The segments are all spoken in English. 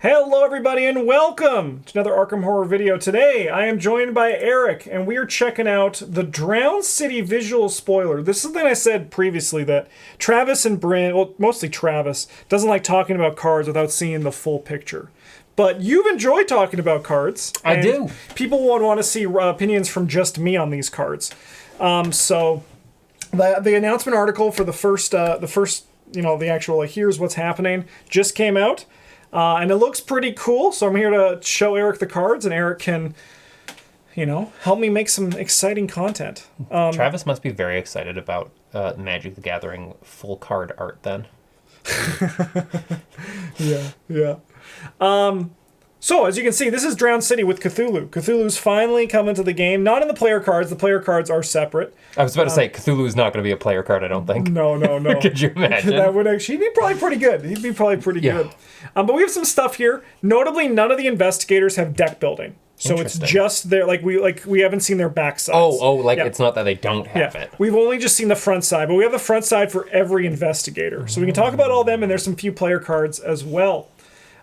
Hello everybody and welcome to another Arkham Horror video. Today I am joined by Eric and we are checking out the Drowned City visual spoiler. This is something I said previously that Travis and Bryn, well mostly Travis, doesn't like talking about cards without seeing the full picture. But you've enjoyed talking about cards. I do. People would want to see opinions from just me on these cards. So the announcement article for the first, the actual like, here's what's happening just came out. And it looks pretty cool, so I'm here to show Eric the cards, and Eric can, help me make some exciting content. Travis must be very excited about Magic the Gathering full card art then. Yeah. So, as you can see, this is Drowned City with Cthulhu. Cthulhu's finally coming to the game. Not in the player cards. The player cards are seperate. I was about to say, Cthulhu is not going to be a player card, I don't think. No. Could you imagine? That would actually, he'd be probably pretty good. Good. But we have some stuff here. Notably, none of the investigators have deck building. So it's just their, we haven't seen their backsides. It's not that they don't have it. We've only just seen the front side, but we have the front side for every investigator. So we can talk about all them, and there's some few player cards as well.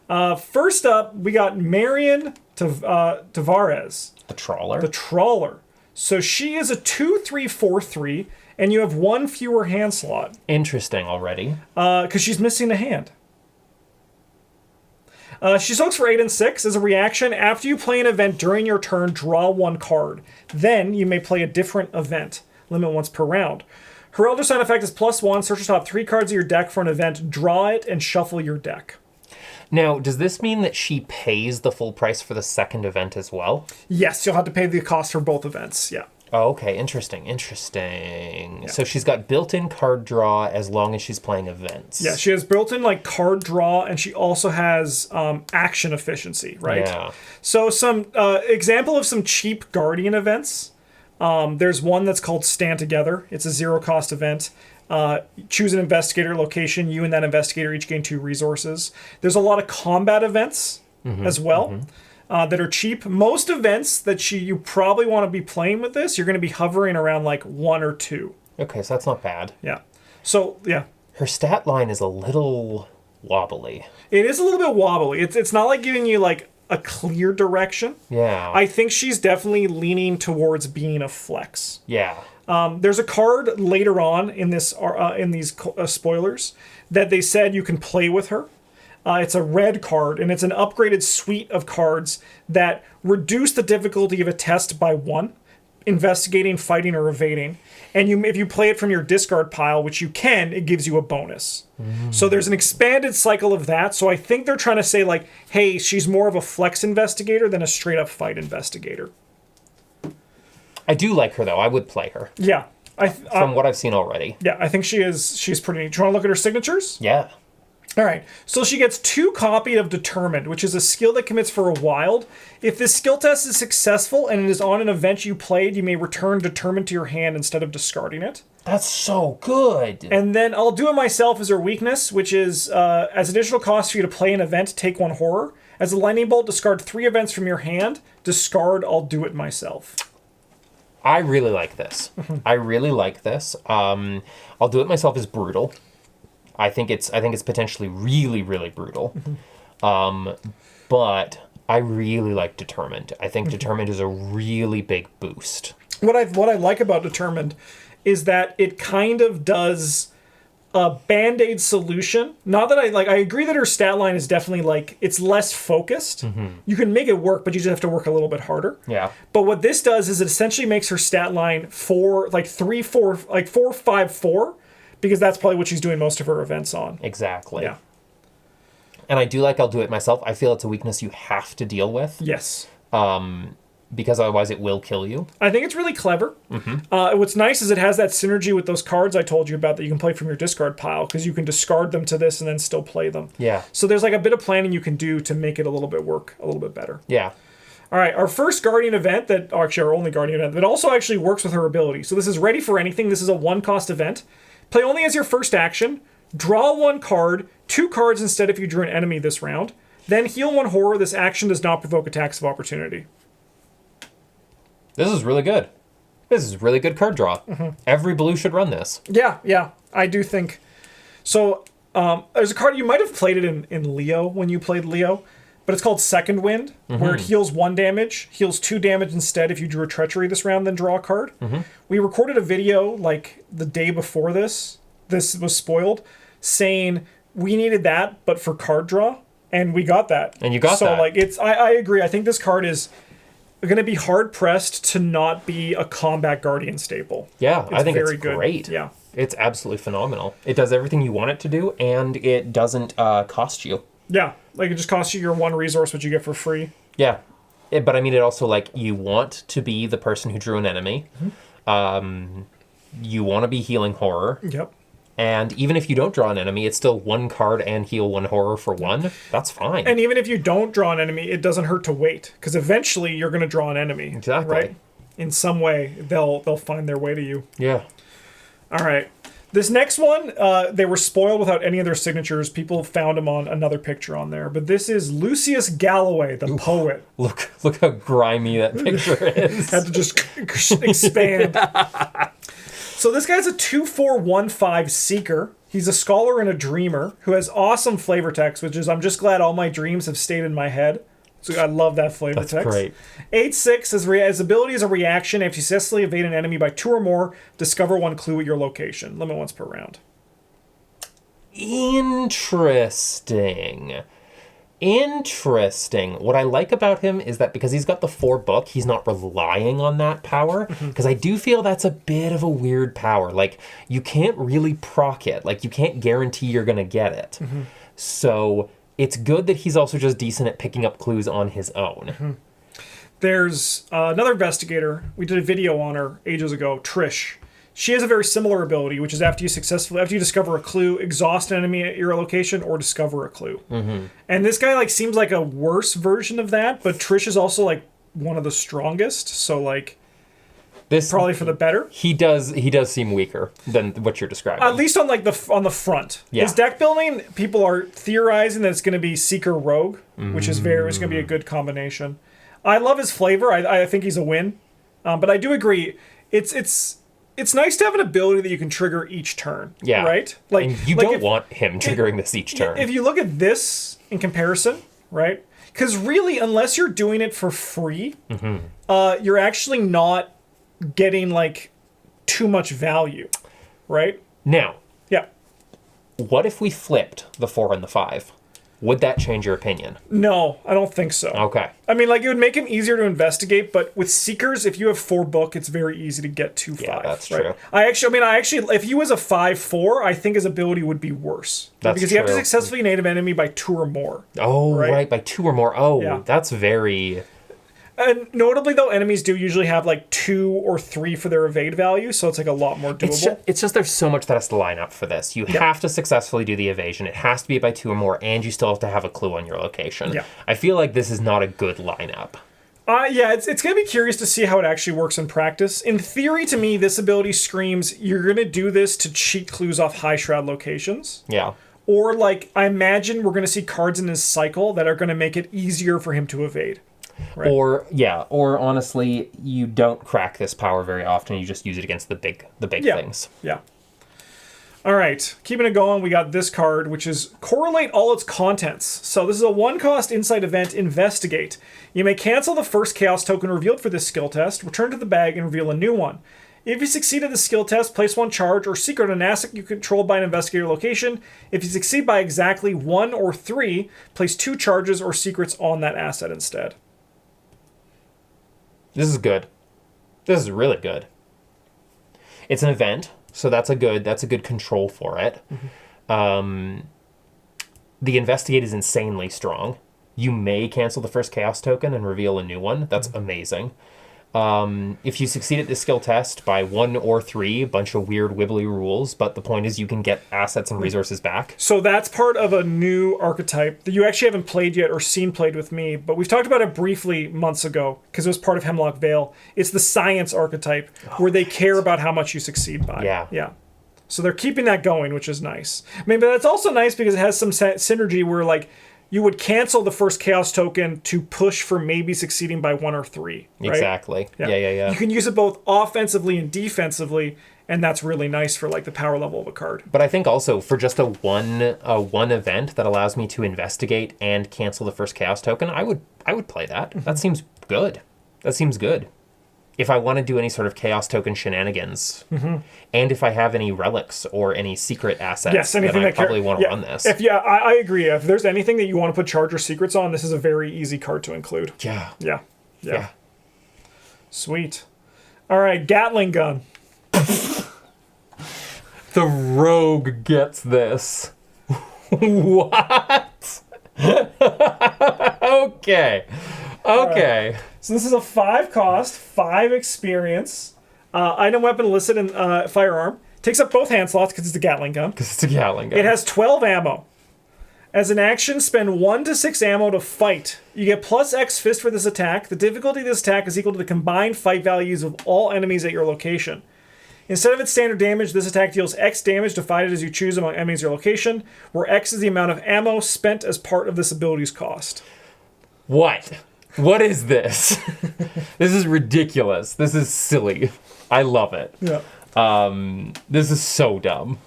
First up, we got Marion Tavares. The Trawler? The Trawler. So she is a 2/3/4/3, and you have one fewer hand slot. Interesting already. Because she's missing a hand. She soaks for 8 and 6 as a reaction. After you play an event during your turn, draw one card. Then you may play a different event. Limit once per round. Her Elder Sign effect is +1. Search the top 3 cards of your deck for an event. Draw it and shuffle your deck. Now, does this mean that she pays the full price for the second event as well? Yes, you'll have to pay the cost for both events, yeah. Oh, okay, interesting. Yeah. So she's got built-in card draw as long as she's playing events. Yeah, she has built-in card draw, and she also has action efficiency, right? Yeah. So some example of some cheap Guardian events. There's one that's called Stand Together. It's a 0-cost event. Choose an investigator location. You and that investigator each gain 2 resources. There's a lot of combat events as well that are cheap. Most events that you probably want to be playing with this, you're going to be hovering around 1 or 2. Okay, so that's not bad. Yeah. So, yeah. Her stat line is a little wobbly. It is a little bit wobbly. It's not like giving you a clear direction. Yeah. I think she's definitely leaning towards being a flex. Yeah. There's a card later on in these spoilers that they said you can play with her. It's a red card, and it's an upgraded suite of cards that reduce the difficulty of a test by 1, investigating, fighting, or evading. And if you play it from your discard pile, which you can, it gives you a bonus. So there's an expanded cycle of that. So I think they're trying to say, hey, she's more of a flex investigator than a straight-up fight investigator. I do like her, though. I would play her. Yeah. From what I've seen already. Yeah, I think she's pretty neat. Do you want to look at her signatures? Yeah. All right. So she gets 2 copied of Determined, which is a skill that commits for a wild. If this skill test is successful and it is on an event you played, you may return Determined to your hand instead of discarding it. That's so good. And then I'll Do It Myself as her weakness, which is as additional cost for you to play an event, take 1 horror. As a lightning bolt, discard 3 events from your hand. Discard I'll Do It Myself. I really like this. I'll Do It Myself is brutal. I think it's potentially really, really brutal. But I really like Determined. I think Determined is a really big boost. What I like about Determined is that it kind of does a Band-Aid solution. Not that I agree that her stat line is definitely it's less focused. You can make it work, but you just have to work a little bit harder. Yeah. But what this does is it essentially makes her stat line 4, 5, 4, because that's probably what she's doing most of her events on. Exactly. Yeah. And I do like I'll Do It Myself. I feel it's a weakness you have to deal with. Yes. Because otherwise it will kill you. I think it's really clever. What's nice is it has that synergy with those cards I told you about that you can play from your discard pile, because you can discard them to this and then still play them. Yeah. So there's a bit of planning you can do to make it work a little bit better. Yeah. All right, our first Guardian event, our only Guardian event, that also actually works with her ability. So this is Ready for Anything. This is a 1-cost event. Play only as your first action. Draw 1 card, 2 cards instead if you drew an enemy this round. Then heal 1 horror. This action does not provoke attacks of opportunity. This is really good. This is really good card draw. Every blue should run this. Yeah, I do think. So there's a card, you might have played it in Leo when you played Leo. but it's called Second Wind, where it heals 1 damage, heals 2 damage instead if you drew a treachery this round, then draw a card. We recorded a video like the day before this was spoiled, saying we needed that, but for card draw, and we got that. And you got that. So like I agree. I think this card is going to be hard pressed to not be a combat guardian staple. Yeah, I think it's good. Great. Yeah. It's absolutely phenomenal. It does everything you want it to do, and it doesn't cost you. Yeah, like it just costs you your 1 resource, which you get for free. Yeah, but I mean, it also, like, you want to be the person who drew an enemy. You want to be healing horror. Yep. And even if you don't draw an enemy, it's still 1 card and heal 1 horror for 1. That's fine. And even if you don't draw an enemy, it doesn't hurt to wait, because eventually you're going to draw an enemy. Exactly. Right? In some way, they'll find their way to you. Yeah. All right. This next one, they were spoiled without any of their signatures. People found him on another picture on there. But this is Lucius Galloway, the poet. Look how grimy that picture is. Had to just expand. So this guy's a 2/4/1/5 Seeker. He's a scholar and a dreamer who has awesome flavor text, which is, I'm just glad all my dreams have stayed in my head. So I love that flavor text. That's great. 8/6, his ability is a reaction. If you successfully evade an enemy by 2 or more, discover 1 clue at your location. Limit once per round. Interesting. What I like about him is that because he's got the 4 book, he's not relying on that power. Because I do feel that's a bit of a weird power. Like, you can't really proc it. Like, you can't guarantee you're going to get it. So it's good that he's also just decent at picking up clues on his own. There's another investigator. We did a video on her ages ago, Trish. She has a very similar ability, which is after you discover a clue, exhaust an enemy at your location or discover a clue. And this guy like seems like a worse version of that, but Trish is also like one of the strongest, so like this probably for the better. He does seem weaker than what you're describing. At least on like on the front. Yeah. His deck building, people are theorizing that it's going to be Seeker Rogue, which is going to be a good combination. I love his flavor. I think he's a win, but I do agree. It's nice to have an ability that you can trigger each turn. Yeah. Right? Like, and you don't want him triggering this each turn. If you look at this in comparison, right? Because really, unless you're doing it for free, you're actually not getting like too much value, right? Now, yeah. What if we flipped the 4 and the 5? Would that change your opinion? No, I don't think so. Okay. I mean, like, it would make him easier to investigate, but with Seekers, if you have 4 book, it's very easy to get to 5. Yeah, that's right? true. I actually, if he was a 5/4, I think his ability would be worse. That's because true. you have to successfully native enemy by 2 or more. Oh, right, by 2 or more. Oh, yeah. That's very... And notably, though, enemies do usually have like 2 or 3 for their evade value, so it's like a lot more doable. It's just there's so much that has to line up for this. You have to successfully do the evasion. It has to be by 2 or more, and you still have to have a clue on your location. Yeah. I feel like this is not a good lineup. Yeah, it's going to be curious to see how it actually works in practice. In theory, to me, this ability screams you're going to do this to cheat clues off High Shroud locations. Yeah. Or, like, I imagine we're going to see cards in his cycle that are going to make it easier for him to evade. Right. Or honestly, you don't crack this power very often. You just use it against the big things. Yeah. All right, keeping it going, we got this card, which is correlate all its contents. So this is a 1-cost insight event, Investigate. You may cancel the first Chaos token revealed for this skill test, return to the bag, and reveal a new one. If you succeed at the skill test, place 1 charge or secret on an asset you control by an investigator location. If you succeed by exactly 1 or 3, place 2 charges or secrets on that asset instead. This is good. This is really good. It's an event, so that's a good control for it. The Investigate is insanely strong. You may cancel the first Chaos token and reveal a new one. That's amazing. If you succeed at this skill test by 1 or 3, a bunch of weird wibbly rules, but the point is you can get assets and resources back. So that's part of a new archetype that you actually haven't played yet or seen played with me, but we've talked about it briefly months ago because it was part of Hemlock Vale. It's the science archetype where they care about how much you succeed by. Yeah. So they're keeping that going, which is nice. I mean, but it's also nice because it has some synergy where, like, you would cancel the first chaos token to push for maybe succeeding by 1 or 3. Right? Exactly. Yeah. You can use it both offensively and defensively, and that's really nice for like the power level of a card. But I think also for just a one event that allows me to investigate and cancel the first chaos token, I would play that. That seems good. If I want to do any sort of chaos token shenanigans, and if I have any relics or any secret assets, then I probably want to run this. I agree. If there's anything that you want to put charge or secrets on, this is a very easy card to include. Yeah. Sweet. All right, Gatling gun. The rogue gets this. What? Okay. Right. So this is a 5 cost, 5 experience. Item, weapon, illicit, and firearm. Takes up both hand slots because it's a Gatling gun. It has 12 ammo. As an action, spend 1 to 6 ammo to fight. You get plus X fist for this attack. The difficulty of this attack is equal to the combined fight values of all enemies at your location. Instead of its standard damage, this attack deals X damage divided as you choose among enemies at your location, where X is the amount of ammo spent as part of this ability's cost. What is this? This is ridiculous. This is silly. I love it. Yeah. This is so dumb.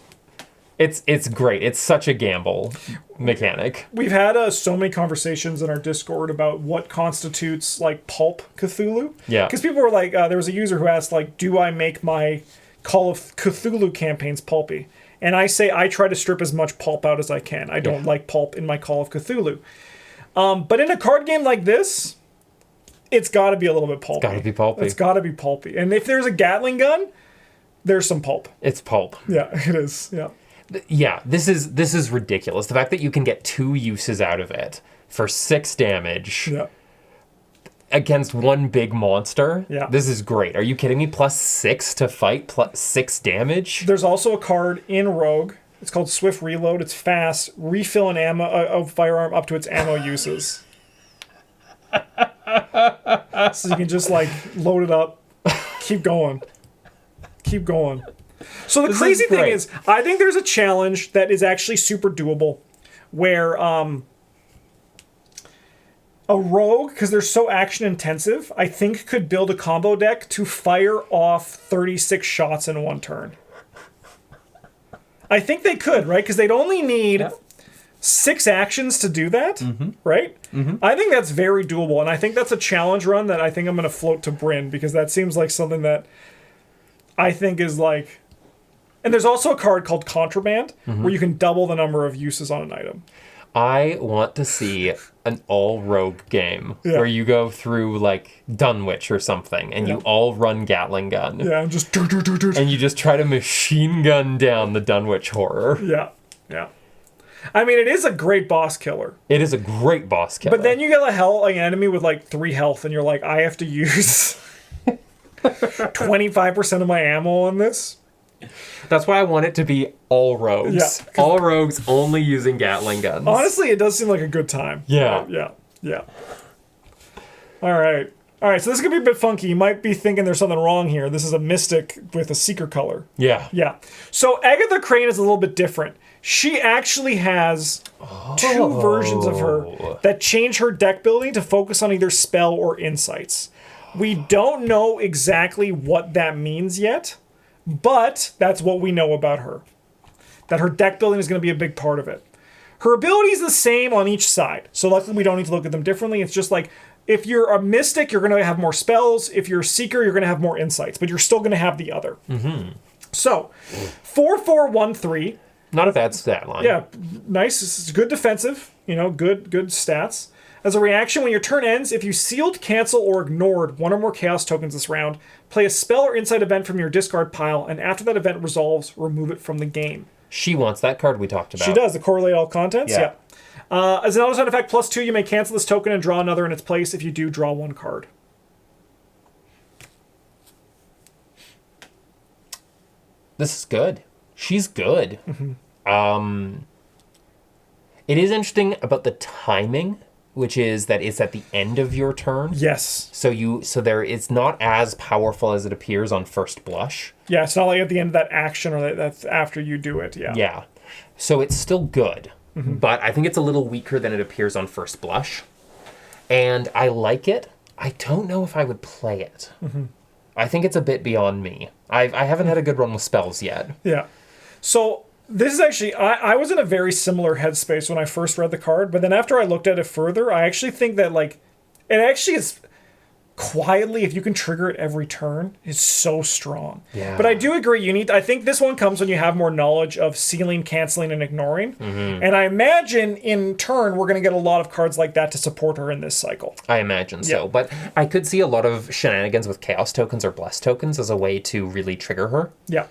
It's great. It's such a gamble mechanic. We've had so many conversations in our Discord about what constitutes like pulp Cthulhu. Yeah. Because people were like, there was a user who asked like, do I make my Call of Cthulhu campaigns pulpy? And I say I try to strip as much pulp out as I can. I don't like pulp in my Call of Cthulhu. But in a card game like this, it's got to be a little bit pulpy. It's got to be pulpy. And if there's a Gatling gun, there's some pulp. It's pulp. Yeah, it is. Yeah. Yeah, this is ridiculous. The fact that you can get 2 uses out of it for 6 damage against one big monster. Yeah. This is great. Are you kidding me? Plus 6 to fight, plus 6 damage. There's also a card in Rogue. It's called Swift Reload. It's fast. Refill an ammo a firearm up to its ammo uses. So you can just like load it up, keep going. So the crazy thing is, I think there's a challenge that is actually super doable, where a rogue, because they're so action intensive, I think could build a combo deck to fire off 36 shots in one turn. I think they could, right? Because they'd only need 6 actions to do that, right? I think that's very doable, and I think that's a challenge run that I think I'm going to float to Bryn, because that seems like something that I think is like... And there's also a card called Contraband, where you can double the number of uses on an item. I want to see an all-rogue game where you go through, like, Dunwich or something, and you all run Gatling gun. Yeah, and just... And you just try to machine gun down the Dunwich horror. Yeah. I mean, it is a great boss killer. It is a great boss killer. But then you get an enemy with, like, 3 health, and you're like, I have to use 25% of my ammo on this? That's why I want it to be all rogues. Yeah, all rogues only using Gatling guns. Honestly, it does seem like a good time. Yeah. Yeah. All right, so this is going to be a bit funky. You might be thinking there's something wrong here. This is a mystic with a seeker color. Yeah. So Agatha Crane is a little bit different. She actually has 2 versions of her that change her deck building to focus on either spell or insights. We don't know exactly what that means yet. But that's what we know about her. That her deck building is going to be a big part of it. Her ability is the same on each side. So luckily we don't need to look at them differently. It's just like, if you're a mystic, you're going to have more spells. If you're a seeker, you're going to have more insights. But you're still going to have the other. So, 4-4-1-3. Not a bad stat line. Yeah, nice. It's good defensive. Good stats. As a reaction, when your turn ends, if you sealed, cancel, or ignored 1 or more chaos tokens this round, play a spell or insight event from your discard pile, and after that event resolves, remove it from the game. She wants that card we talked about. She does, the correlate all contents? Yeah. As an auto side effect, +2, you may cancel this token and draw another in its place. If you do, draw 1 card. This is good. She's good. It is interesting about the timing, which is that it's at the end of your turn. Yes. So it's not as powerful as it appears on first blush. Yeah, it's not like at the end of that action or that's after you do it. Yeah. Yeah. So it's still good. but I think it's a little weaker than it appears on first blush. And I like it. I don't know if I would play it. I think it's a bit beyond me. I haven't had a good run with spells yet. Yeah. So this is actually, I was in a very similar headspace when I first read the card, but then after I looked at it further, I actually think that, like, it actually is quietly, if you can trigger it every turn, is so strong. Yeah. But I do agree, I think this one comes when you have more knowledge of sealing, canceling, and ignoring. And I imagine in turn, we're going to get a lot of cards like that to support her in this cycle. I imagine so. But I could see a lot of shenanigans with chaos tokens or bless tokens as a way to really trigger her. Yeah.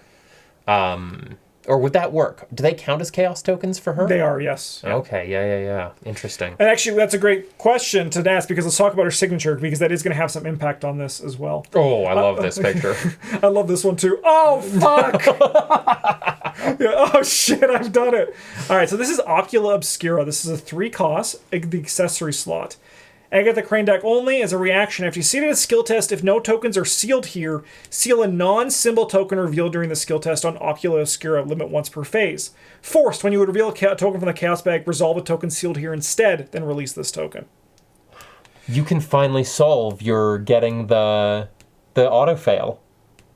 Or would that work? Do they count as chaos tokens for her? They are, yes. Okay, yeah. Interesting. And actually, that's a great question to ask, because let's talk about her signature, because that is going to have some impact on this as well. Oh, I love this picture. I love this one too. Oh, fuck! Yeah, oh, shit, I've done it. All right, so this is Ocula Obscura. This is a 3-cost, the accessory slot. Agatha Crane deck only. As a reaction, after you see it in a skill test, if no tokens are sealed here, seal a non-symbol token revealed during the skill test on Ocula Obscura, limit once per phase. Forced, when you would reveal a token from the Chaos bag, resolve a token sealed here instead, then release this token. You can finally solve your getting the auto-fail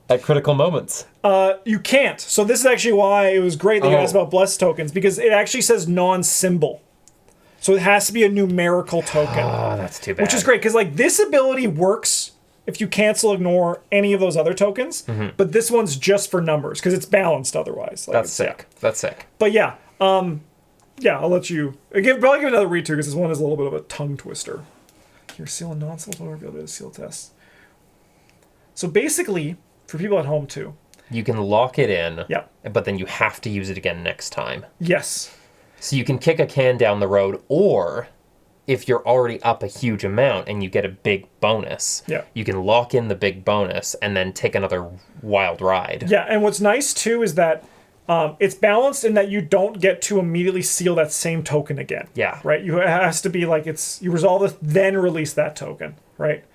at critical moments. You can't. So this is actually why it was great that you asked about blessed tokens, because it actually says non-symbol. So it has to be a numerical token. Oh, that's too bad. Which is great, because like this ability works if you cancel, ignore any of those other tokens, but this one's just for numbers, because it's balanced otherwise. Like, that's sick. Yeah. That's sick. But yeah, I'll let you probably give another read too, because this one is a little bit of a tongue twister. Here, seal a non-seal token revealed in a seal test. So basically, for people at home too, you can lock it in. Yeah. But then you have to use it again next time. Yes. So you can kick a can down the road, or if you're already up a huge amount and you get a big bonus, you can lock in the big bonus and then take another wild ride. Yeah, and what's nice too is that it's balanced in that you don't get to immediately seal that same token again. Yeah. Right? It has to be like you resolve this, then release that token, right?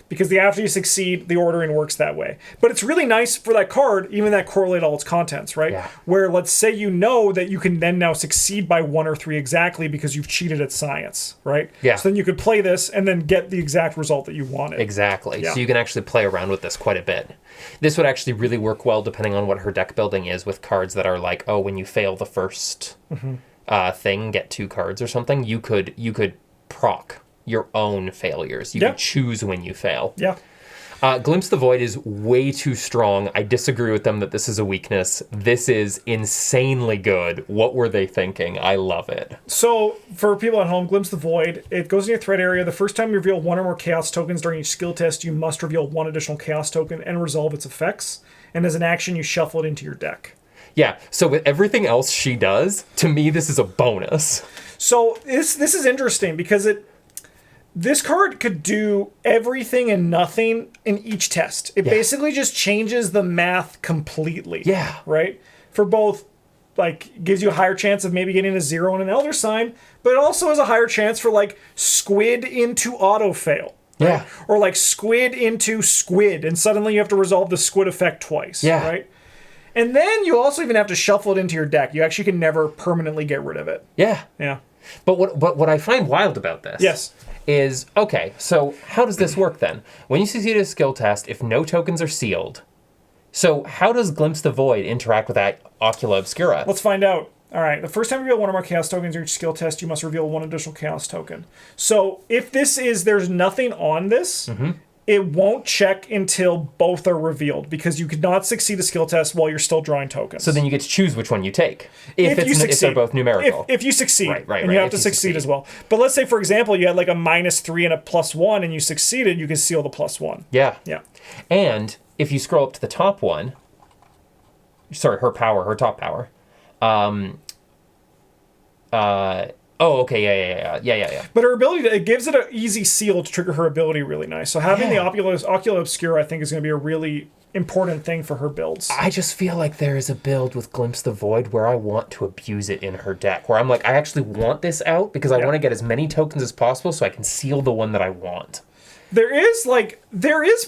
Because after you succeed, the ordering works that way. But it's really nice for that card, even that correlate all its contents, right? Yeah. Where let's say you know that you can then now succeed by 1 or 3 exactly because you've cheated at science, right? Yeah. So then you could play this and then get the exact result that you wanted. Exactly. Yeah. So you can actually play around with this quite a bit. This would actually really work well depending on what her deck building is, with cards that are like, oh, when you fail the first thing, get 2 cards or something. You could proc your own failures. You can choose when you fail. Yeah. Glimpse the Void is way too strong. I disagree with them that this is a weakness. This is insanely good. What were they thinking? I love it. So, for people at home, Glimpse the Void, it goes in your threat area. The first time you reveal 1 or more Chaos tokens during each skill test, you must reveal 1 additional Chaos token and resolve its effects. And as an action, you shuffle it into your deck. Yeah, so with everything else she does, to me, this is a bonus. So, this is interesting because this card could do everything and nothing in each test. It basically just changes the math completely. Yeah. Right? For both, like, gives you a higher chance of maybe getting a 0 and an Elder Sign, but it also has a higher chance for, like, Squid into auto-fail. Right? Yeah. Or, like, Squid into Squid, and suddenly you have to resolve the Squid effect twice. Yeah. Right? And then you also even have to shuffle it into your deck. You actually can never permanently get rid of it. Yeah. Yeah. But what I find wild about this is, okay, so how does this work then? When you succeed a skill test, if no tokens are sealed, so how does Glimpse the Void interact with that Ocula Obscura? Let's find out. All right, the first time you reveal 1 or more Chaos tokens in each skill test, you must reveal 1 additional Chaos token. So if there's nothing on this, it won't check until both are revealed, because you could not succeed a skill test while you're still drawing tokens. So then you get to choose which one you take. If they're both numerical. If you succeed. Right. And you have to succeed as well. But let's say, for example, you had like a -3 and a +1 and you succeeded, you can seal the +1. Yeah. Yeah. And if you scroll up to the top one, sorry, her top power. Oh, okay, yeah. But her ability, it gives it an easy seal to trigger her ability really nice. So having the Ocula Obscura, I think, is going to be a really important thing for her builds. I just feel like there is a build with Glimpse the Void where I want to abuse it in her deck, where I'm like, I actually want this out because I want to get as many tokens as possible so I can seal the one that I want. There is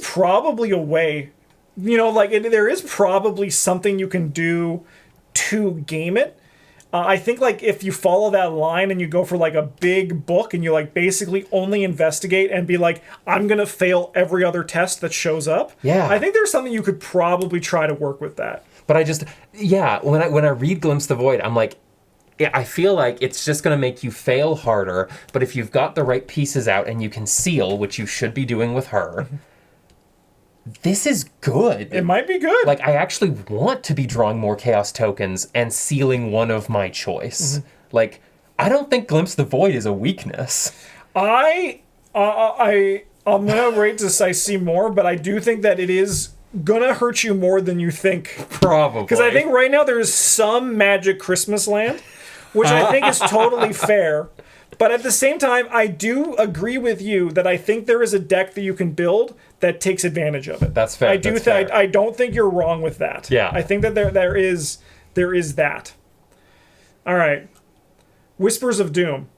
probably a way, there is probably something you can do to game it. I think like if you follow that line and you go for like a big book and you like basically only investigate and be like, I'm gonna fail every other test that shows up. Yeah. I think there's something you could probably try to work with that. But when I read Glimpse the Void, I'm like, I feel like it's just going to make you fail harder. But if you've got the right pieces out and you can seal, which you should be doing with her, this is good. It might be good. Like, I actually want to be drawing more chaos tokens and sealing one of my choice. Like, I don't think Glimpse the Void is a weakness. I'm gonna wait to I see more, but I do think that it is gonna hurt you more than you think. Probably. Because I think right now there is some Magic Christmas Land, which I think is totally fair. But at the same time, I do agree with you that I think there is a deck that you can build that takes advantage of it. That's fair. I don't think you're wrong with that. Yeah. I think that there is that. All right. Whispers of Doom.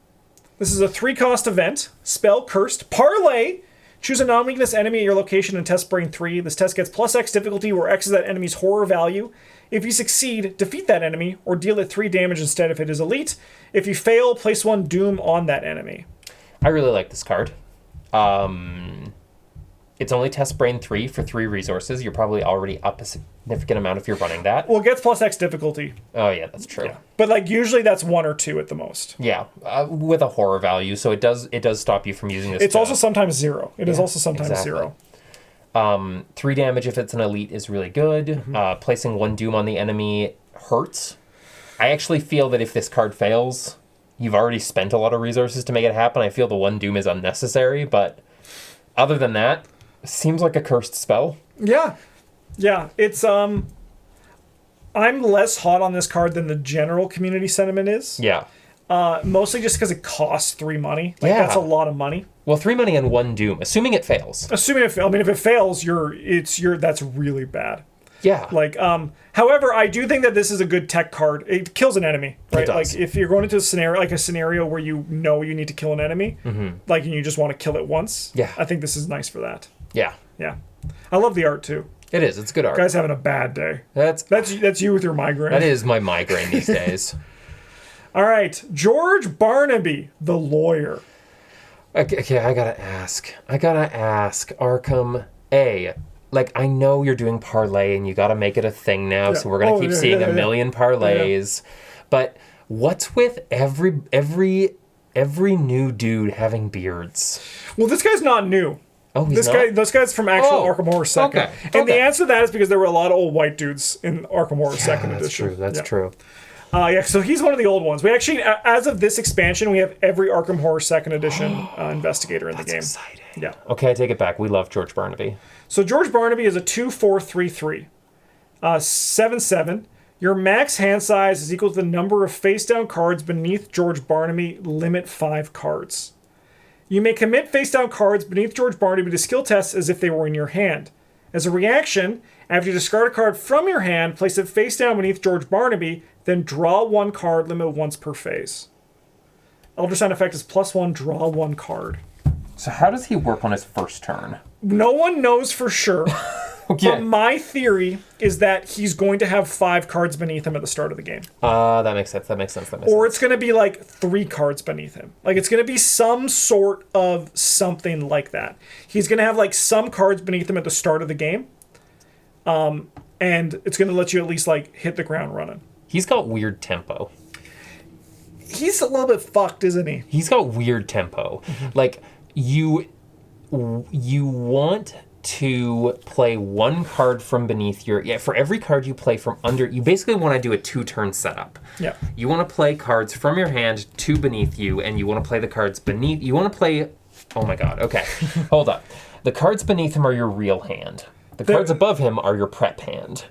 This is a 3-cost event. Spell Cursed. Parlay. Choose a non-weakness enemy at your location and test Brain 3. This test gets +X difficulty, where X is that enemy's horror value. If you succeed, defeat that enemy, or deal it 3 damage instead if it is elite. If you fail, place 1 Doom on that enemy. I really like this card. It's only test Brain 3 for 3 resources. You're probably already up a significant amount if you're running that. Well, it gets +X difficulty. Oh, yeah, that's true. Yeah. But like usually that's 1 or 2 at the most. Yeah, with a horror value, so it does stop you from using this. It's also sometimes 0. It is also sometimes exactly. 0. 3 damage if it's an elite is really good. Placing 1 Doom on the enemy hurts. I actually feel that if this card fails, you've already spent a lot of resources to make it happen. I feel the 1 Doom is unnecessary, but other than that, seems like a cursed spell. Yeah. It's I'm less hot on this card than the general community sentiment is. Yeah. Mostly just because it costs 3 money. That's a lot of money. Well, 3 money and 1 Doom, assuming it fails. If it fails, that's really bad. Yeah. However, I do think that this is a good tech card. It kills an enemy, right? It does. Like if you're going into a scenario where you know you need to kill an enemy, and you just want to kill it once. Yeah. I think this is nice for that. Yeah. Yeah. I love the art too. It is. It's good art. Guy's having a bad day. That's you with your migraine. That is my migraine these days. All right, George Barnaby, the lawyer. Okay, I gotta ask, Arkham, I know you're doing parlay and you gotta make it a thing now, so we're gonna keep seeing a million parlays, but what's with every new dude having beards? Well, this guy's not new. Oh, he's not? This guy's from actual Arkham Horror 2nd. Okay. And the answer to that is because there were a lot of old white dudes in Arkham Horror 2nd edition. That's true. So he's one of the old ones. We actually, as of this expansion, we have every Arkham Horror 2nd edition investigator in the game. That's exciting. Yeah. Okay, I take it back. We love George Barnaby. So George Barnaby is a 2/4/3/3. 7/7. Your max hand size is equal to the number of face-down cards beneath George Barnaby, limit 5 cards. You may commit face-down cards beneath George Barnaby to skill tests as if they were in your hand. As a reaction, after you discard a card from your hand, place it face-down beneath George Barnaby, then draw 1 card, limit once per phase. Elder Sign effect is +1, draw 1 card. So how does he work on his first turn? No one knows for sure. Okay. But my theory is that he's going to have 5 cards beneath him at the start of the game. That makes sense. Or it's going to be like 3 cards beneath him. Like it's going to be some sort of something like that. He's going to have like some cards beneath him at the start of the game. And it's going to let you at least like hit the ground running. He's got weird tempo. He's a little bit fucked, isn't he? He's got weird tempo. Like you want to play 1 card from beneath for every card you play from under, you basically want to do a 2-turn setup. Yeah. You want to play cards from your hand to beneath you, and you want to play the cards beneath, you want to play, oh my god, okay, hold up. The cards beneath him are your real hand. The cards above him are your prep hand.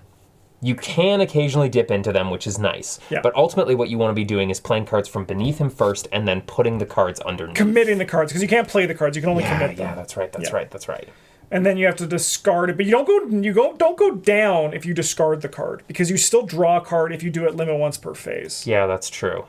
You can occasionally dip into them, which is nice. Yeah. But ultimately what you want to be doing is playing cards from beneath him first and then putting the cards underneath. Committing the cards, because you can't play the cards, you can only commit them. Yeah, that's right. And then you have to discard it, but don't go down if you discard the card, because you still draw a card if you do it limit once per phase. Yeah, that's true.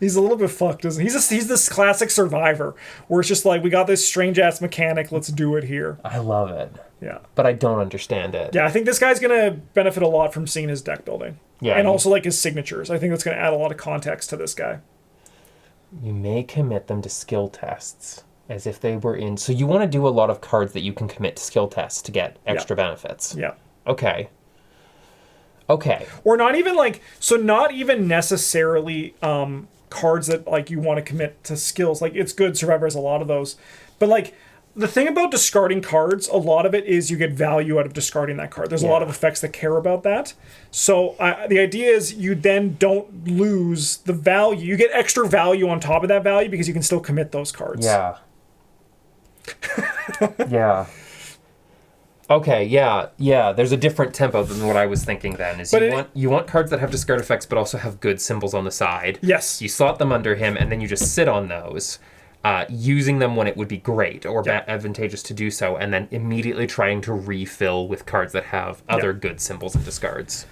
He's a little bit fucked, isn't he? He's this classic survivor where it's just like, we got this strange ass mechanic, let's do it here. I love it. Yeah. But I don't understand it. Yeah, I think this guy's gonna benefit a lot from seeing his deck building. Yeah, And also like his signatures. I think that's going to add a lot of context to this guy. You may commit them to skill tests as if they were in. So you want to do a lot of cards that you can commit to skill tests to get extra benefits. Yeah. Okay. Or not even like, so not even necessarily cards that like you want to commit to skills. Like it's good, Survivor has a lot of those. But like the thing about discarding cards, a lot of it is you get value out of discarding that card. There's a lot of effects that care about that. So the idea is you then don't lose the value. You get extra value on top of that value because you can still commit those cards. Yeah. Yeah. Okay, yeah. There's a different tempo than what I was thinking then. You want cards that have discard effects but also have good symbols on the side. Yes. You slot them under him and then you just sit on those, using them when it would be great or advantageous to do so, and then immediately trying to refill with cards that have other good symbols and discards.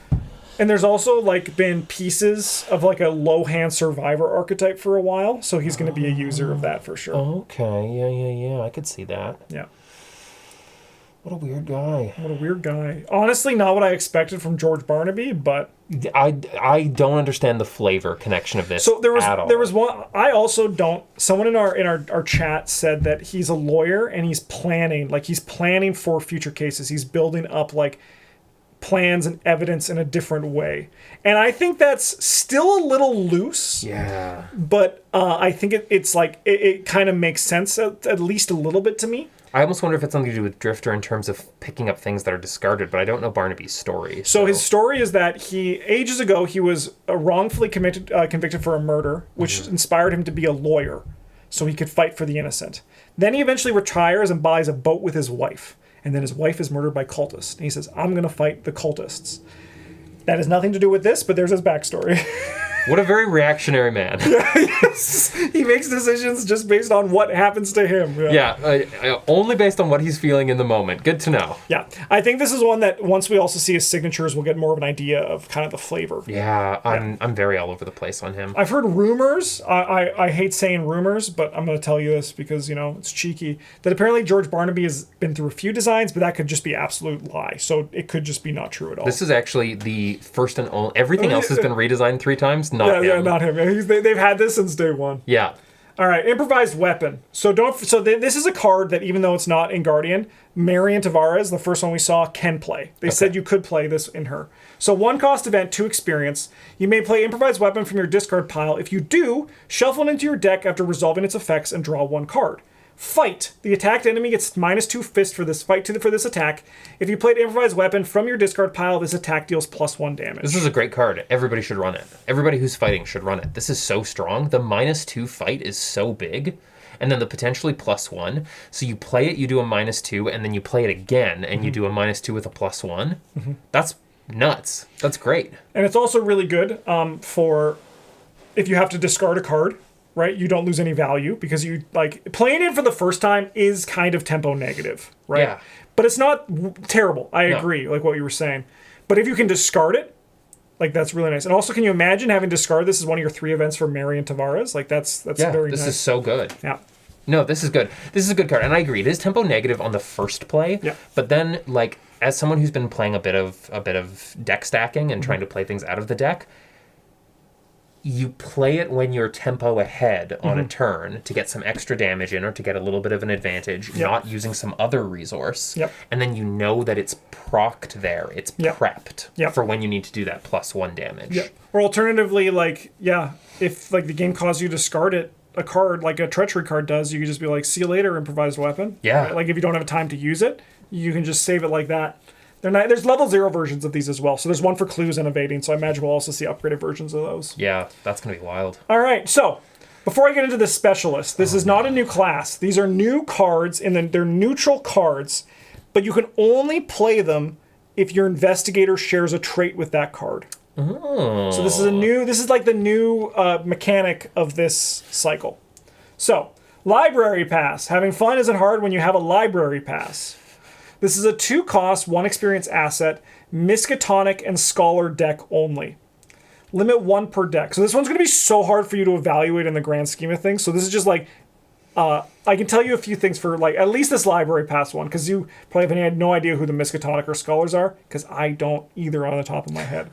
And there's also like been pieces of like a low hand survivor archetype for a while, so he's going to be a user of that for sure. Okay, yeah. I could see that. Yeah. What a weird guy. Honestly, not what I expected from George Barnaby, but I don't understand the flavor connection of this. So there at was one I also don't. Someone in our chat said that he's a lawyer and he's planning for future cases. He's building up like plans and evidence in a different way. And I think that's still a little loose. Yeah. But I think it's like it kind of makes sense at least a little bit to me. I almost wonder if it's something to do with Drifter in terms of picking up things that are discarded, but I don't know Barnaby's story. So his story is that ages ago, he was wrongfully convicted for a murder, which inspired him to be a lawyer, so he could fight for the innocent. Then he eventually retires and buys a boat with his wife, and then his wife is murdered by cultists. And he says, I'm going to fight the cultists. That has nothing to do with this, but there's his backstory. What a very reactionary man. Yes. He makes decisions just based on what happens to him. Only based on what he's feeling in the moment. Good to know. Yeah. I think this is one that once we also see his signatures, we'll get more of an idea of kind of the flavor. Yeah, I'm very all over the place on him. I've heard rumors. I hate saying rumors, but I'm going to tell you this because, it's cheeky. That apparently George Barnaby has been through a few designs, but that could just be absolute lie. So it could just be not true at all. This is actually the first and only... Everything else has been redesigned 3 times. Not him. Yeah, not him. They've had this since day one. Yeah. All right, improvised weapon. This is a card that even though it's not in Guardian, Marion Tavares, the first one we saw, can play. They said you could play this in her. So 1 cost event, 2 experience. You may play improvised weapon from your discard pile. If you do, shuffle it into your deck after resolving its effects and draw 1 card. Fight. The attacked enemy gets -2 fist for this for this attack. If you played improvised weapon from your discard pile, this attack deals +1 damage. This is a great card. Everybody should run it. Everybody who's fighting should run it. This is so strong. The -2 fight is so big. And then the potentially +1. So you play it, you do a -2, and then you play it again, and you do a -2 with a +1. That's nuts. That's great. And it's also really good for if you have to discard a card. Right, you don't lose any value because you playing it for the first time is kind of tempo negative, right? Yeah. But it's not terrible. I agree, like what you were saying. But if you can discard it, that's really nice. And also, can you imagine having discard this as one of your 3 events for Marion Tavares? That's very nice. This is so good. Yeah. No, this is good. This is a good card, and I agree. It is tempo negative on the first play. Yeah. But then, as someone who's been playing a bit of deck stacking and trying to play things out of the deck. You play it when you're tempo ahead on a turn to get some extra damage in or to get a little bit of an advantage, not using some other resource. Yep. And then you know that it's procced there. It's prepped for when you need to do that +1 damage. Yep. Or alternatively, if the game calls you to discard a card like a treachery card does, you can just be like, see you later, improvised weapon. Yeah. Right? If you don't have time to use it, you can just save it like that. There's level 0 versions of these as well. So there's one for clues and evading. So I imagine we'll also see upgraded versions of those. Yeah, that's going to be wild. All right. So before I get into the specialist, this is not a new class. These are new cards, and then they're neutral cards, but you can only play them if your investigator shares a trait with that card. Oh. So this is like the new mechanic of this cycle. So library pass. Having fun isn't hard when you have a library pass. This is a 2 cost, 1 experience asset, Miskatonic and Scholar deck only. Limit 1 per deck. So this one's going to be so hard for you to evaluate in the grand scheme of things. So this is just I can tell you a few things for at least this library pass one, because you probably had no idea who the Miskatonic or Scholars are, because I don't either on the top of my head.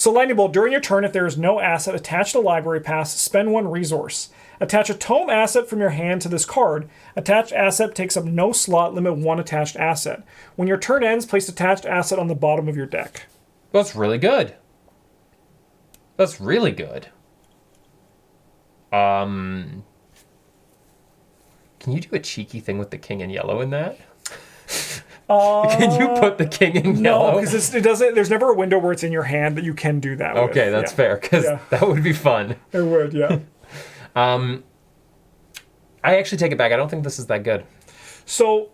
So lightning bolt, during your turn, if there is no asset attached to library pass, spend 1 resource. Attach a tome asset from your hand to this card. Attached asset takes up no slot, limit 1 attached asset. When your turn ends, place attached asset on the bottom of your deck. That's really good. That's really good. Can you do a cheeky thing with the king in yellow in that? Can you put the king in yellow? No, because it doesn't. There's never a window where it's in your hand that you can do that. Okay, that's fair, because that would be fun. It would, yeah. I actually take it back. I don't think this is that good. So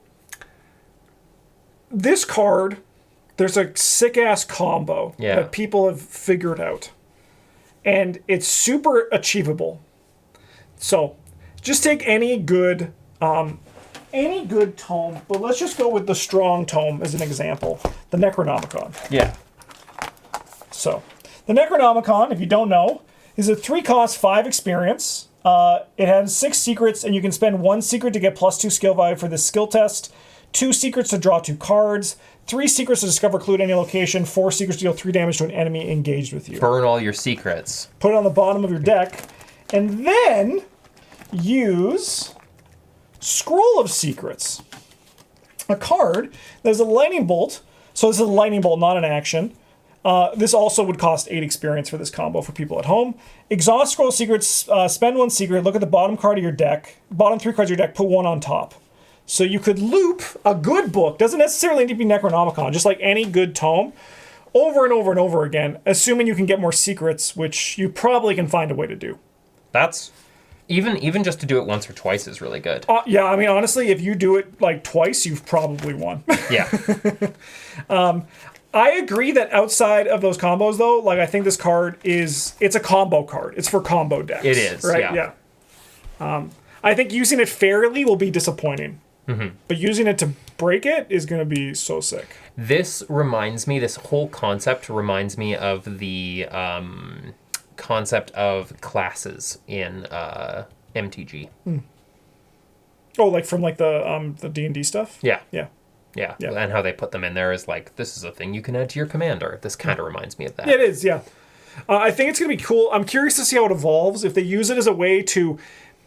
this card, there's a sick ass combo that people have figured out, and it's super achievable. So just take any good tome, but let's just go with the strong tome as an example, the Necronomicon. Yeah. So the Necronomicon, if you don't know, is a 3-cost, 5 experience. It has 6 secrets, and you can spend 1 secret to get +2 skill value for this skill test, 2 secrets to draw 2 cards, 3 secrets to discover a clue at any location, 4 secrets to deal 3 damage to an enemy engaged with you. Burn all your secrets. Put it on the bottom of your deck, and then use Scroll of Secrets. A card that is a lightning bolt. So this is a lightning bolt, not an action. This also would cost 8 experience for this combo for people at home. Exhaust Scroll of Secrets, spend 1 secret, look at the bottom card of your deck, bottom 3 cards of your deck, put 1 on top. So you could loop a good book, doesn't necessarily need to be Necronomicon, just like any good tome, over and over and over again, assuming you can get more secrets, which you probably can find a way to do. That's... Even just to do it once or twice is really good. Yeah, I mean, honestly, if you do it like twice, you've probably won. Yeah. I agree that outside of those combos, though, like I think this card it's a combo card. It's for combo decks. It is, right? Yeah. I think using it fairly will be disappointing. Mm-hmm. But using it to break it is going to be so sick. This whole concept reminds me of the concept of classes in MTG. Oh, like from like the D&D stuff? Yeah. Yeah. Yeah, and how they put them in there is like, this is a thing you can add to your commander. This kind of reminds me of that. Yeah, it is, yeah. I think it's going to be cool. I'm curious to see how it evolves, if they use it as a way to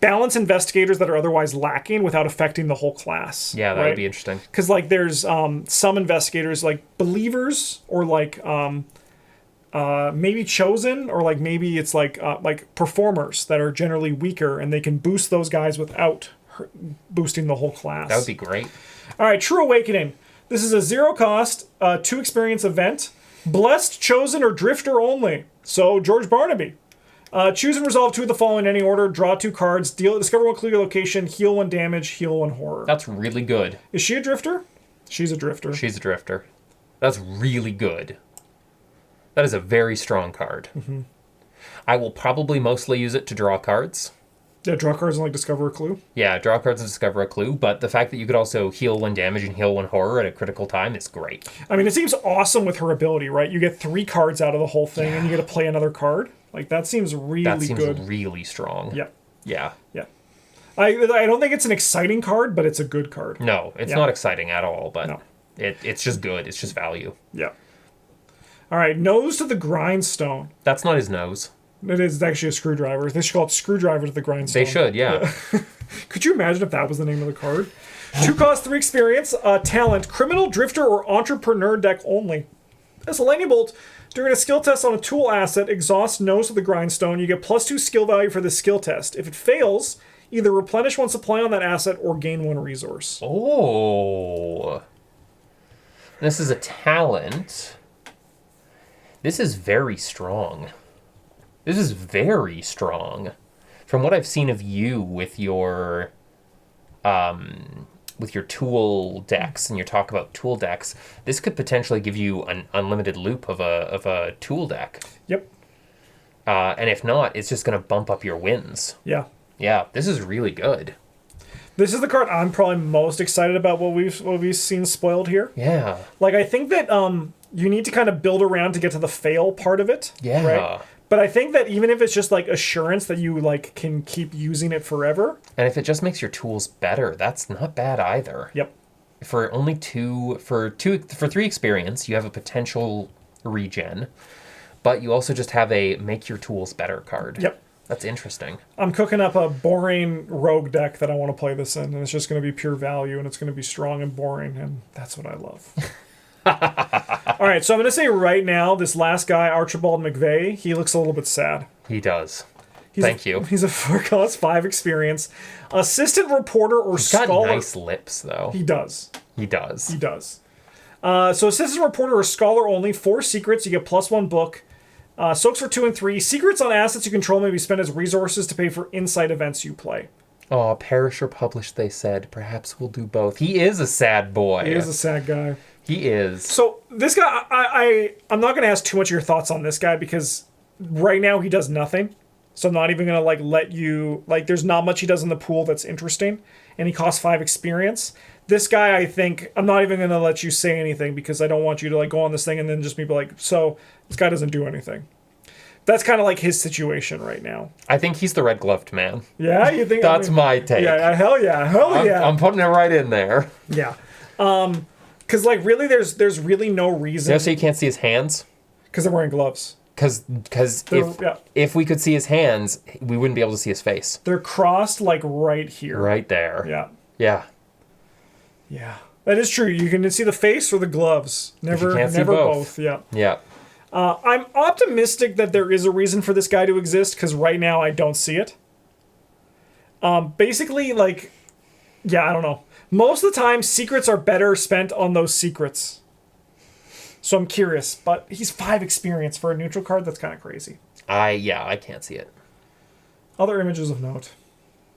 balance investigators that are otherwise lacking without affecting the whole class. Yeah, that would be interesting. Because like there's some investigators like believers or like maybe chosen, or like maybe it's like performers that are generally weaker, and they can boost those guys without boosting the whole class. That would be great. All right, True Awakening. This is a 0-cost, 2 experience event. Blessed, chosen, or drifter only. So George Barnaby. Choose and resolve 2 of the following in any order. Draw 2 cards. Discover 1 clue to your location. Heal 1 damage. Heal 1 horror. That's really good. Is she a drifter? She's a drifter. She's a drifter. That's really good. That is a very strong card. Mm-hmm. I will probably mostly use it to draw cards. Yeah, draw cards and like discover a clue. Yeah, draw cards and discover a clue, but the fact that you could also heal 1 damage and heal 1 horror at a critical time is great. I mean, it seems awesome with her ability, right? You get 3 cards out of the whole thing, and you get to play another card. Like, that seems really good. That seems really strong. Yeah. Yeah. Yeah. I don't think it's an exciting card, but it's a good card. No, it's not exciting at all, but no. It's just good. It's just value. Yeah. All right, Nose to the Grindstone. That's not his nose. It is actually a screwdriver. They should call it Screwdriver to the Grindstone. They should, yeah. Could you imagine if that was the name of the card? 2 cost, 3 experience, talent, criminal, drifter, or entrepreneur deck only. As a lightning bolt, during a skill test on a tool asset, exhaust Nose to the Grindstone. You get +2 skill value for the skill test. If it fails, either replenish 1 supply on that asset or gain 1 resource. Oh. This is a talent. This is very strong. This is very strong. From what I've seen of you with your tool decks, and your talk about tool decks, this could potentially give you an unlimited loop of a tool deck. Yep. And if not, it's just going to bump up your wins. Yeah. Yeah, this is really good. This is the card I'm probably most excited about what we've seen spoiled here. Yeah. Like, I think that you need to kind of build around to get to the fail part of it. Yeah. Right? But I think that even if it's just like assurance that you like can keep using it forever. And if it just makes your tools better, that's not bad either. Yep. For only 3 experience, you have a potential regen. but you also just have a make your tools better card. Yep. That's interesting. I'm cooking up a boring rogue deck that I want to play this in, and it's just going to be pure value, and it's going to be strong and boring, and that's what I love. All right, so I'm going to say right now, this last guy, Archibald MacVeigh, he looks a little bit sad. He does. He's Thank you. He's a 4-cost 5 experience. Assistant reporter or He's scholar. got nice lips, though. He does. He does. He does. So assistant reporter or scholar only, 4 secrets, you get +1 book. Soaks for 2 and 3. Secrets on assets you control may be spent as resources to pay for insight events you play. Oh, perish or publish, they said. Perhaps we'll do both. He is a sad boy. He is a sad guy. He is. So this guy, I'm not going to ask too much of your thoughts on this guy because right now he does nothing. So I'm not even going to let you, there's not much he does in the pool that's interesting. And he costs 5 experience. This guy, I think, I'm not even going to let you say anything because I don't want you to go on this thing and then just be like, so this guy doesn't do anything. That's kind of his situation right now. I think he's the red-gloved man. Yeah, you think? That's my take. Yeah, hell yeah. I'm putting it right in there. Yeah. Because really, there's really no reason. You know, so you can't see his hands? Because they're wearing gloves. Because if we could see his hands, we wouldn't be able to see his face. They're crossed right here. Right there. Yeah. Yeah. Yeah. That is true. You can see the face or the gloves. Never both. Yeah. Yeah. I'm optimistic that there is a reason for this guy to exist because right now I don't see it. Basically, I don't know. Most of the time, secrets are better spent on those secrets. So I'm curious, but he's 5 experience for a neutral card. That's kind of crazy. I can't see it. Other images of note.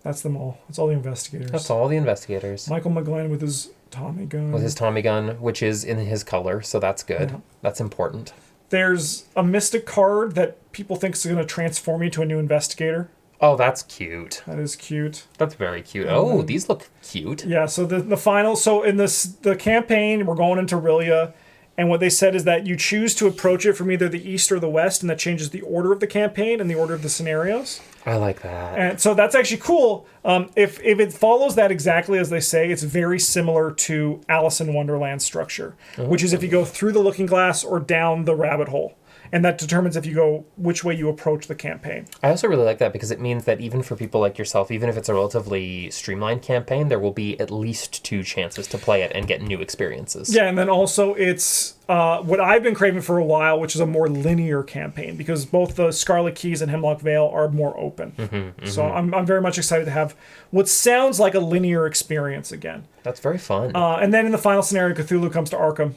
That's them all. That's all the investigators. That's all the investigators. Michael McGlynn with his Tommy gun. With his Tommy gun, which is in his color, so that's good. Yeah. That's important. There's a mystic card that people think is going to transform you to a new investigator. Oh, that's cute. That is cute. That's very cute. Oh, these look cute. Yeah, so the final... So in the campaign, we're going into Rilia, and what they said is that you choose to approach it from either the east or the west, and that changes the order of the campaign and the order of the scenarios. I like that. And so that's actually cool. If it follows that exactly as they say, it's very similar to Alice in Wonderland's structure, which is if you go through the looking glass or down the rabbit hole. And that determines if you go which way you approach the campaign. I also really like that because it means that even for people like yourself, even if it's a relatively streamlined campaign, there will be at least 2 chances to play it and get new experiences. Yeah, and then also it's what I've been craving for a while, which is a more linear campaign because both the Scarlet Keys and Hemlock Vale are more open. So I'm very much excited to have what sounds like a linear experience again. That's very fun. And then in the final scenario, Cthulhu comes to Arkham,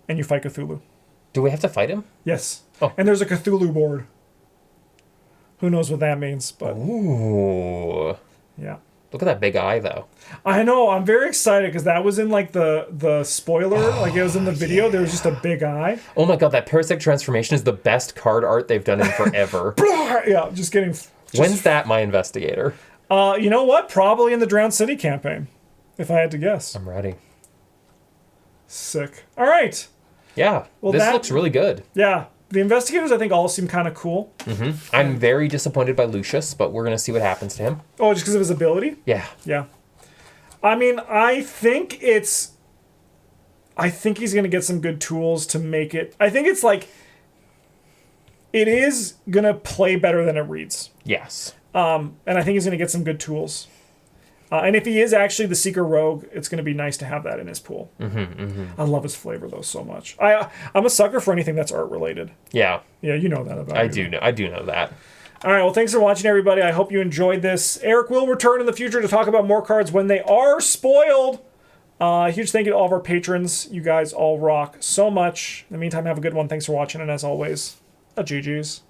and you fight Cthulhu. Do we have to fight him? Yes. Oh. And there's a Cthulhu board. Who knows what that means, but... Ooh. Yeah. Look at that big eye, though. I know. I'm very excited because that was in the spoiler. It was in the video. Yeah. There was just a big eye. Oh my god, that Parasitic Transformation is the best card art they've done in forever. Yeah, just getting... When's that, my investigator? You know what? Probably in the Drowned City campaign, if I had to guess. I'm ready. Sick. All right. Yeah, well, this looks really good. Yeah, the investigators I think all seem kind of cool. I'm very disappointed by Lucius, but we're gonna see what happens to him. Oh, just because of his ability? Yeah. Yeah. I mean, I think he's gonna get some good tools to make it. I think it's it is gonna play better than it reads. Yes. And I think he's gonna get some good tools. And if he is actually the Seeker Rogue, it's going to be nice to have that in his pool. I love his flavor, though, so much. I'm a sucker for anything that's art-related. Yeah. Yeah, you know that about me. I do know that. All right, well, thanks for watching, everybody. I hope you enjoyed this. Eric will return in the future to talk about more cards when they are spoiled. Huge thank you to all of our patrons. You guys all rock so much. In the meantime, have a good one. Thanks for watching, and as always, GG's.